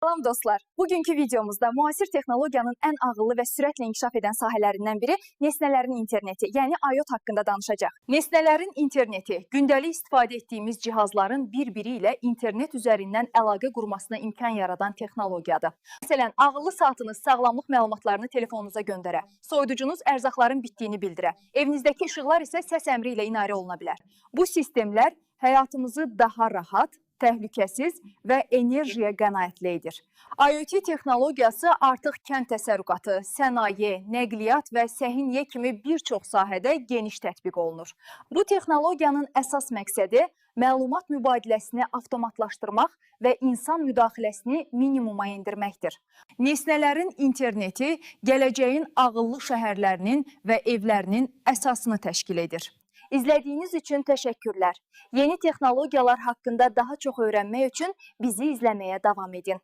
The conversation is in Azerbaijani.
Salam dostlar, bugünkü videomuzda müasir texnologiyanın ən ağıllı və sürətlə inkişaf edən sahələrindən biri nesnələrin interneti, yəni IoT haqqında danışacaq. Nesnələrin interneti, gündəlik istifadə etdiyimiz cihazların bir-biri ilə internet üzərindən əlaqə qurmasına imkan yaradan texnologiyadır. Məsələn, ağıllı saatınız sağlamlıq məlumatlarını telefonunuza göndərə, soyuducunuz ərzaqların bitdiyini bildirə, evinizdəki işıqlar isə səs əmri ilə idarə oluna bilər. Bu sistemlər həyatımızı daha rahat, təhlükəsiz və enerjiyə qənaətli edir. IoT texnologiyası artıq kənd təsərrüfatı, sənaye, nəqliyyat və səhinyə kimi bir çox sahədə geniş tətbiq olunur. Bu texnologiyanın əsas məqsədi məlumat mübadiləsini avtomatlaşdırmaq və insan müdaxiləsini minimuma endirməkdir. Nesnələrin interneti gələcəyin ağıllı şəhərlərinin və evlərinin əsasını təşkil edir. İzlədiyiniz üçün təşəkkürlər. Yeni texnologiyalar haqqında daha çox öyrənmək üçün bizi izləməyə davam edin.